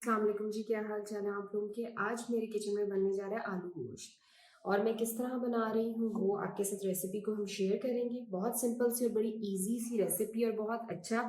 अस्सलाम वालेकुम जी, क्या हाल चाल है आप लोगों के। आज मेरे किचन में बनने जा रहा है आलू गोश्त और मैं किस तरह बना रही हूँ वो आपके साथ रेसिपी को हम शेयर करेंगे। बहुत सिंपल सी और बड़ी इजी सी रेसिपी और बहुत अच्छा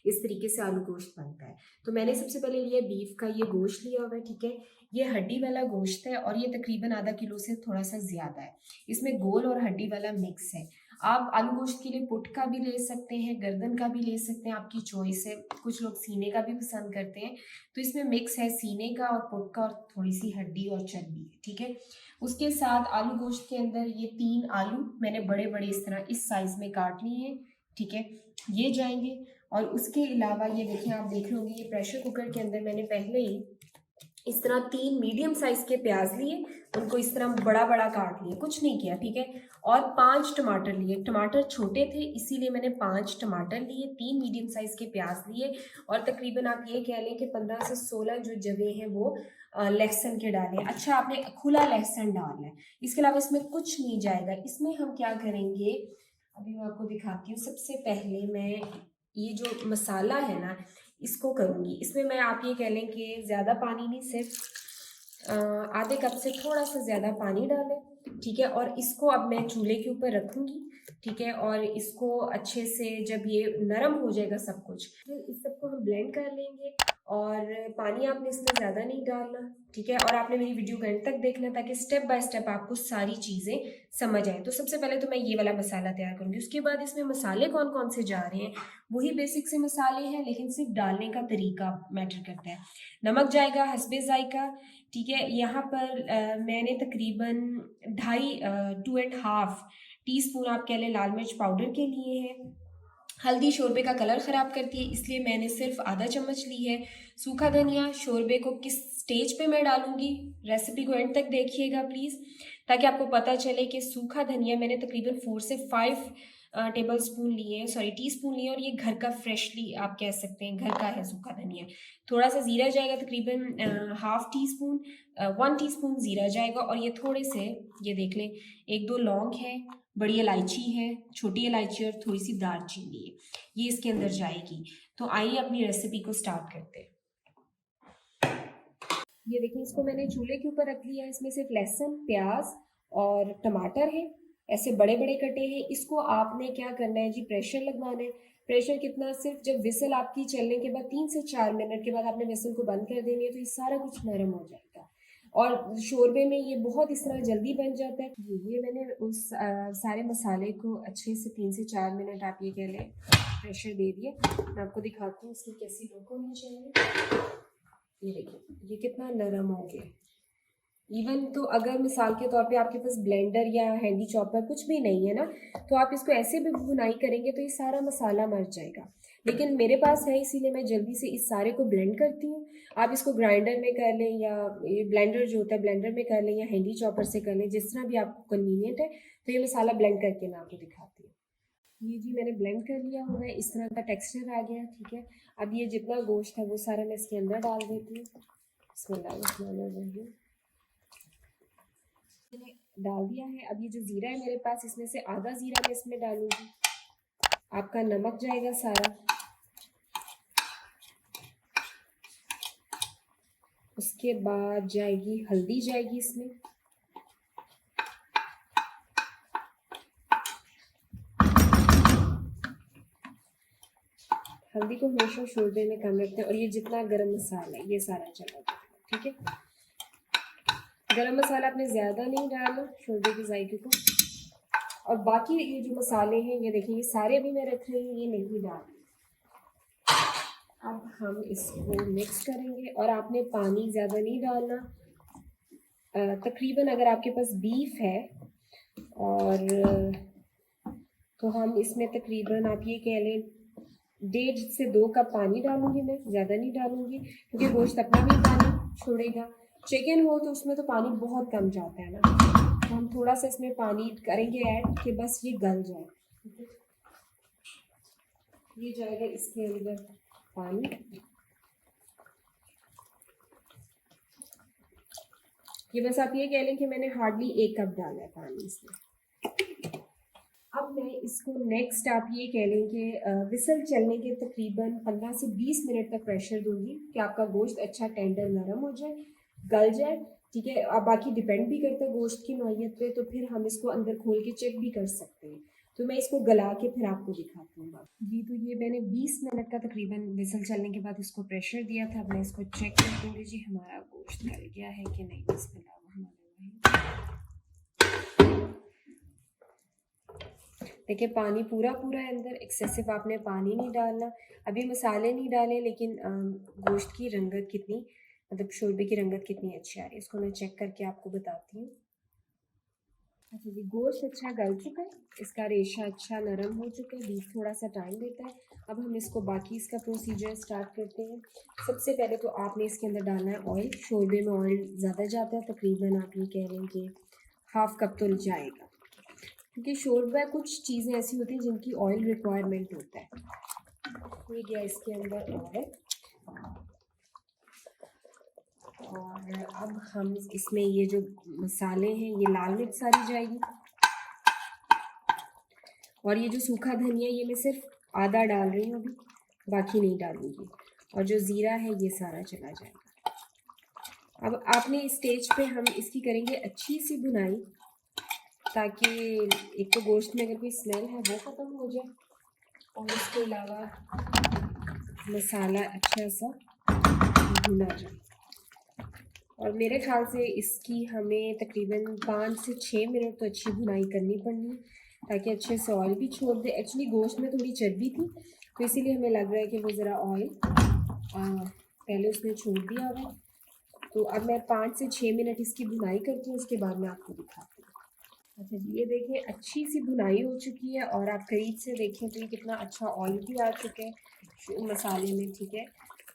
इस तरीके से आलू गोश्त बनता है। तो मैंने सबसे पहले लिया बीफ का ये गोश्त लिया हुआ है, ठीक है। ये हड्डी वाला गोश्त है और ये तकरीबन आधा किलो से थोड़ा सा ज़्यादा है। इसमें गोल और हड्डी वाला मिक्स है। आप आलू गोश्त के लिए पुट का भी ले सकते हैं, गर्दन का भी ले सकते हैं, आपकी चॉइस है। कुछ लोग सीने का भी पसंद करते हैं। तो इसमें मिक्स है सीने का और पुट का और थोड़ी सी हड्डी और चर्बी है, ठीक है। उसके साथ आलू गोश्त के अंदर ये 3 आलू मैंने बड़े बड़े इस तरह इस साइज में काट लिए हैं, ठीक है। ये जाएंगे। और उसके अलावा ये देखिए, आप देख लोगे ये प्रेशर कुकर के अंदर मैंने पहले ही इस तरह 3 मीडियम साइज के प्याज लिए, उनको इस तरह बड़ा बड़ा काट लिए, कुछ नहीं किया, ठीक है। और 5 टमाटर लिए। टमाटर छोटे थे इसीलिए मैंने 5 टमाटर लिए, 3 मीडियम साइज के प्याज लिए और तकरीबन आप ये कह लें कि 15 से 16 जो जवे हैं वो लहसुन के डालें। अच्छा, आपने खुला लहसुन डालना है, इसके अलावा इसमें कुछ नहीं जाएगा। इसमें हम क्या करेंगे अभी मैं आपको दिखाती हूँ। सबसे पहले मैं ये जो मसाला है ना इसको करूँगी। इसमें मैं आप ये कह लें कि ज़्यादा पानी नहीं, सिर्फ आधे कप से थोड़ा सा ज़्यादा पानी डालें, ठीक है। और इसको अब मैं चूल्हे के ऊपर रखूँगी, ठीक है। और इसको अच्छे से जब ये नरम हो जाएगा सब कुछ, फिर इस सबको हम ब्लेंड कर लेंगे। और पानी आपने इसमें ज़्यादा नहीं डालना, ठीक है। और आपने मेरी वीडियो को एंड तक देखना ताकि स्टेप बाय स्टेप आपको सारी चीज़ें समझ आए। तो सबसे पहले तो मैं ये वाला मसाला तैयार करूँगी। उसके बाद इसमें मसाले कौन कौन से जा रहे हैं, वही बेसिक से मसाले हैं, लेकिन सिर्फ डालने का तरीका मैटर करता है। नमक जाएगा हस्बे जायका, ठीक है। यहाँ पर मैंने तकरीबन 2.5 टीस्पून आप कह लें लाल मिर्च पाउडर के लिए है। हल्दी शोरबे का कलर ख़राब करती है इसलिए मैंने सिर्फ आधा चम्मच ली है। सूखा धनिया शोरबे को किस स्टेज पे मैं डालूंगी, रेसिपी को एंड तक देखिएगा प्लीज़, ताकि आपको पता चले कि सूखा धनिया मैंने तकरीबन 4 से 5 टेबल स्पून लिए, सॉरी टीस्पून लिए। और ये घर का फ्रेशली आप कह सकते हैं घर का है सूखा धनिया। थोड़ा सा ज़ीरा जाएगा, तकरीबन हाफ टी स्पून, 1 टीस्पून ज़ीरा जाएगा। और ये थोड़े से ये देख लें, 1-2 लौंग है, बड़ी इलायची है, छोटी इलायची और थोड़ी सी दालचीनी है, ये इसके अंदर जाएगी। तो आइए अपनी रेसिपी को स्टार्ट करते हैं। ये देखिए, इसको मैंने चूल्हे के ऊपर रख लिया है। इसमें सिर्फ लहसुन प्याज और टमाटर है, ऐसे बड़े बड़े कटे हैं। इसको आपने क्या करना है जी, प्रेशर लगवाना है। प्रेशर कितना, सिर्फ जब विसल आपकी चलने के बाद 3 से 4 मिनट के बाद आपने विसल को बंद कर देनी है, तो ये सारा कुछ नरम हो जाएगा। और शोरबे में ये बहुत इस तरह जल्दी बन जाता है। ये मैंने उस सारे मसाले को अच्छे से 3 से 4 मिनट आप ये कह लें प्रेशर दे दिए। मैं आपको दिखाती हूँ इसकी कैसी लुक होनी चाहिए। ये देखिए ये कितना नरम हो गया। इवन तो अगर मिसाल के तौर पे आपके पास ब्लेंडर या हैंडी चॉपर कुछ भी नहीं है ना, तो आप इसको ऐसे भी बुनाई करेंगे तो ये सारा मसाला मर जाएगा। लेकिन मेरे पास है इसीलिए मैं जल्दी से इस सारे को ब्लेंड करती हूँ। आप इसको ग्राइंडर में कर लें या ये ब्लेंडर जो होता है ब्लेंडर में कर लें या हैंडी चॉपर से कर लें, जिस तरह भी आपको कन्वीनियंट है। तो ये मसाला ब्लेंड करके मैं आपको दिखाती हूँ। ये जी मैंने ब्लेंड कर लिया हुआ है, इस तरह का टेक्सचर आ गया, ठीक है। अब ये जितना गोश्त है वो सारा मैं इसके अंदर डाल देती हूँ। बिस्मिल्लाहिर्रहमानिर्रहीम, मैंने डाल दिया है। अब ये जो ज़ीरा है मेरे पास, इसमें से आधा ज़ीरा मैं इसमें डालूंगी। आपका नमक जाएगा सारा, उसके बाद जाएगी हल्दी जाएगी इसमें, हल्दी को हमेशा शोरबे में कम रखते हैं। और ये जितना गरम मसाला है ये सारा चला जाएगा, ठीक है। गरम मसाला आपने ज़्यादा नहीं डालना शोरबे के जायके को। और बाकी ये जो मसाले हैं ये देखिए, ये सारे भी मैं रख रही हूँ, ये नहीं डाल। अब हम इसको मिक्स करेंगे और आपने पानी ज़्यादा नहीं डालना। तकरीबन अगर आपके पास बीफ है और तो हम इसमें तकरीबन आप ये कह लें 1.5 से 2 कप पानी डालूंगी मैं, ज़्यादा नहीं डालूंगी क्योंकि गोश्त अपना भी पानी छोड़ेगा। चिकन हो तो उसमें तो पानी बहुत कम जाता है ना, तो हम थोड़ा सा इसमें पानी करेंगे ऐड कि बस ये गल जाए, ठीक है। ये जाएगा इसके अंदर पानी, ये बस आप ये कह लें कि मैंने हार्डली 1 कप डाला है पानी इसमें। अब मैं इसको नेक्स्ट आप ये कह लें कि विसल चलने के तकरीबन 15 से 20 मिनट तक प्रेशर दूंगी कि आपका गोश्त अच्छा टेंडर नरम हो जाए, गल जाए। ठीक है, अब बाकी डिपेंड भी करता है गोश्त की नौइयत पे, तो फिर हम इसको अंदर खोल के चेक भी कर सकते हैं। तो मैं इसको गला के फिर आपको दिखाती हूँ जी। तो ये मैंने 20 मिनट का तकरीबन विसल चलने के बाद इसको प्रेशर दिया था। अब मैं इसको चेक कर दूँगी जी हमारा गोश्त गल गया है कि नहीं। बिस्मिल्लाह। देखिए पानी पूरा पूरा है अंदर, एक्सेसिव आपने पानी नहीं डालना। अभी मसाले नहीं डाले, लेकिन गोश्त की रंगत कितनी, मतलब शोरबे की रंगत कितनी अच्छी आ रही है, इसको मैं चेक करके आपको बताती हूँ। अच्छा जी, गोश्त अच्छा गल चुका है, इसका रेशा अच्छा नरम हो चुका है, बीफ थोड़ा सा टाइम लेता है। अब हम इसको बाकी इसका प्रोसीजर स्टार्ट करते हैं। सबसे पहले तो आपने इसके अंदर डालना है ऑयल। शोरबे में ऑयल ज़्यादा जाता है, तकरीबन आप ये कह लें कि हाफ कप तो जाएगा, क्योंकि शोरबा कुछ चीज़ें ऐसी होती हैं जिनकी ऑयल रिक्वायरमेंट होता है। ये गया इसके अंदर ऑयल। और अब हम इसमें ये जो मसाले हैं, ये लाल मिर्च सारी जाएगी, और ये जो सूखा धनिया ये मैं सिर्फ आधा डाल रही हूँ अभी, बाकी नहीं डालूंगी। और जो ज़ीरा है ये सारा चला जाएगा। अब आपने इस स्टेज पे हम इसकी करेंगे अच्छी सी भुनाई, ताकि एक तो गोश्त में अगर कोई स्मेल है वो ख़त्म हो जाए, और इसके अलावा मसाला अच्छा सा भुना जाए। और मेरे ख्याल से इसकी हमें तकरीबन 5 से 6 मिनट तो अच्छी भुनाई करनी पड़नी है, ताकि अच्छे से ऑयल भी छोड़ दे। एक्चुअली गोश्त में थोड़ी चर्बी थी, तो इसीलिए हमें लग रहा है कि वो ज़रा ऑयल पहले उसने छोड़ दिया होगा। तो अब मैं 5 से 6 मिनट इसकी भुनाई करती हूँ, उसके बाद मैं आपको दिखाती हूँ। अच्छा जी, ये देखिए अच्छी सी भुनाई हो चुकी है, और आप करीब से देखें तो ये कितना अच्छा ऑयल भी आ चुका है मसाले में। ठीक है,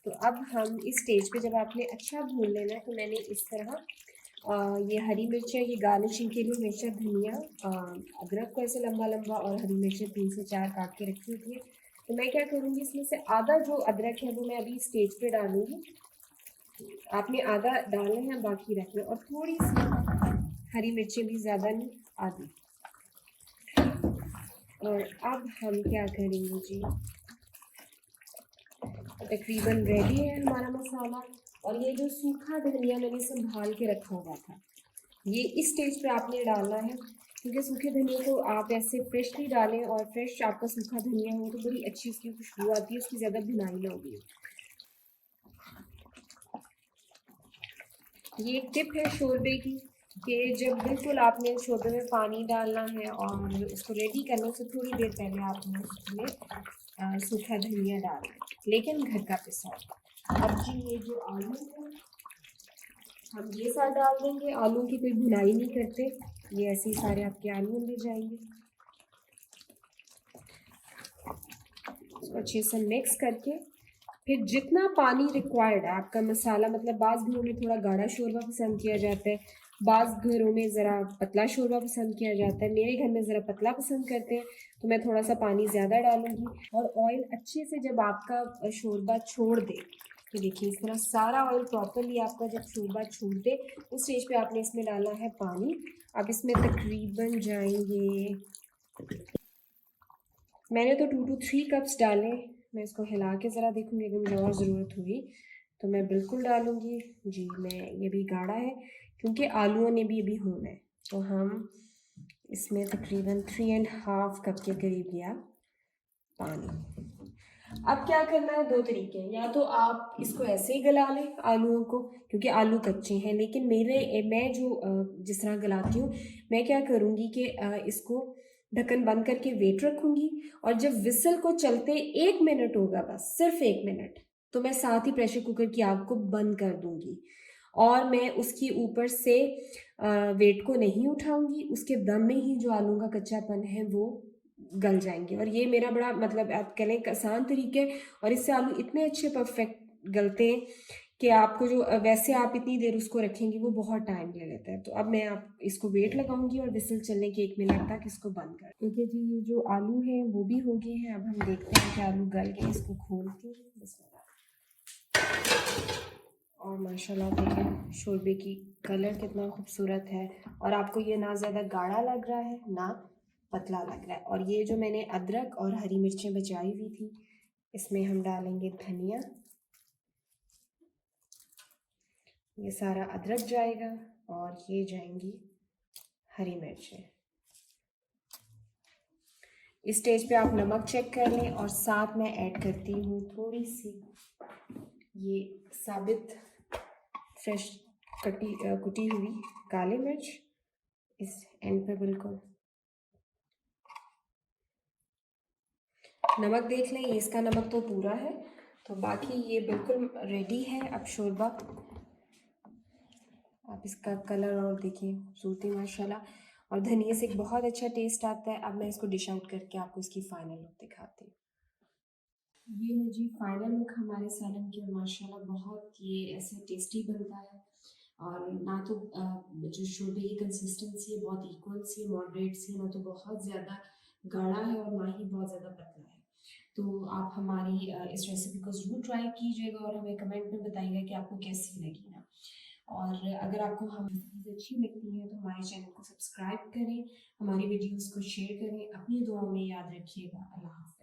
तो अब हम इस स्टेज पे जब आपने अच्छा भून लेना है, तो मैंने इस तरह ये हरी मिर्चें, ये गार्निशिंग के लिए हमेशा धनिया, अदरक को ऐसे लंबा लंबा, और हरी मिर्चें 3 से 4 काट के रखी होती है। तो मैं क्या करूँगी, इसमें से आधा जो अदरक है वो मैं अभी स्टेज पे डालूँगी। आपने आधा डालना है, बाकी रखना, और थोड़ी सी हरी मिर्चें भी, ज़्यादा नहीं, आधी। और अब हम क्या करेंगे जी, तकरीबन रेडी है हमारा मसाला। और ये जो सूखा धनिया मैंने संभाल के रखा हुआ था, ये इस स्टेज पे आपने डालना है, क्योंकि सूखे धनिया को आप ऐसे फ्रेशली डालें, और फ्रेश आपका सूखा धनिया हो तो बड़ी अच्छी उसकी खुशबू आती है, उसकी ज़्यादा भुनाई ना होगी। ये एक टिप है शोरबे की, कि जब बिल्कुल आपने शोरबे में पानी डालना है और उसको रेडी करने से थोड़ी देर पहले आपने उसमें सूखा धनिया डालना है, लेकिन घर का पिसा हुआ। अब जी ये जो आलू है हम ये साथ डाल देंगे। आलू की कोई भुनाई नहीं करते, ये ऐसे ही सारे आपके आलू अंदर जाएंगे। इसको अच्छे से मिक्स करके फिर जितना पानी रिक्वायर्ड है आपका मसाला, मतलब बाज़ घरों में थोड़ा गाढ़ा शोरबा पसंद किया जाता है, बाज़ घरों में ज़रा पतला शोरबा पसंद किया जाता है। मेरे घर में ज़रा पतला पसंद करते हैं, तो मैं थोड़ा सा पानी ज़्यादा डालूंगी। और ऑयल अच्छे से जब आपका शोरबा छोड़ दे, तो देखिए इस तरह सारा ऑयल प्रॉपरली आपका जब शोरबा छोड़ दे, उस स्टेज पे आपने इसमें डालना है पानी। अब इसमें तकरीबन जाएंगे, मैंने तो 2 to 3 कप्स डाले। मैं इसको हिला के ज़रा देखूँगी, अगर मुझे और ज़रूरत हुई तो मैं बिल्कुल डालूँगी जी। मैं ये भी गाढ़ा है क्योंकि आलूओं ने भी अभी होना है, तो हम इसमें तकरीबन 3.5 कप के करीब लिया पानी। अब क्या करना है, 2 तरीके हैं। या तो आप इसको ऐसे ही गला लें आलूओं को, क्योंकि आलू कच्चे हैं, लेकिन मैं जो जिस तरह गलाती हूँ, मैं क्या करूँगी कि इसको ढक्कन बंद करके वेट रखूँगी, और जब विसल को चलते 1 मिनट होगा, बस सिर्फ 1 मिनट, तो मैं साथ ही प्रेशर कुकर की आग को बंद कर दूँगी, और मैं उसके ऊपर से वेट को नहीं उठाऊँगी। उसके दम में ही जो आलू का कच्चापन है वो गल जाएंगे। और ये मेरा बड़ा, मतलब आप कह लें, आसान तरीके है, और इससे आलू इतने अच्छे परफेक्ट गलते हैं कि आपको जो वैसे आप इतनी देर उसको रखेंगे वो बहुत टाइम ले लेता है। तो अब मैं आप इसको वेट लगाऊंगी, और विसल चलने के 1 मिनट तक इसको बंद कर। ओके जी, ये जो आलू हैं वो भी हो गए हैं। अब हम देखते हैं कि आलू गल गए, इसको खोलती हूँ। बिस्मिल्लाह। और माशाल्लाह देखें शोरबे की कलर कितना खूबसूरत है, और आपको ये ना ज़्यादा गाढ़ा लग रहा है ना पतला लग रहा है। और ये जो मैंने अदरक और हरी मिर्चें बचाई हुई थी, इसमें हम डालेंगे धनिया। ये सारा अदरक जाएगा और ये जाएंगी हरी मिर्चें। इस स्टेज पे आप नमक चेक कर लें और साथ में ऐड करती हूँ थोड़ी सी ये साबित फ्रेश कुटी हुई काली मिर्च इस एंड पे बिल्कुल। नमक देख लें, ये इसका नमक तो पूरा है, तो बाकी ये बिल्कुल रेडी है अब शोरबा। आप इसका कलर और देखिए, खूबसूरती माशाल्लाह, और धनिया से एक बहुत अच्छा टेस्ट आता है। अब मैं इसको डिश आउट करके आपको इसकी फाइनल लुक दिखाती हूँ। ये है जी फाइनल लुक हमारे सालन की, और माशाल्लाह बहुत ये ऐसे टेस्टी बनता है। और ना तो जो शोरबे की कंसिस्टेंसी है बहुत इक्वल सी है, मॉडरेट सी, ना तो बहुत ज़्यादा गाढ़ा है और ना ही बहुत ज़्यादा पतला है। तो आप हमारी इस रेसिपी को ज़रूर ट्राई कीजिएगा और हमें कमेंट में बताइएगा कि आपको कैसी लगी ना। और अगर आपको हम रेसिपीज़ अच्छी लगती हैं तो हमारे चैनल को सब्सक्राइब करें, हमारी वीडियोज़ को शेयर करें, अपनी दुआओं में याद रखिएगा। अल्लाह हाफ़िज़।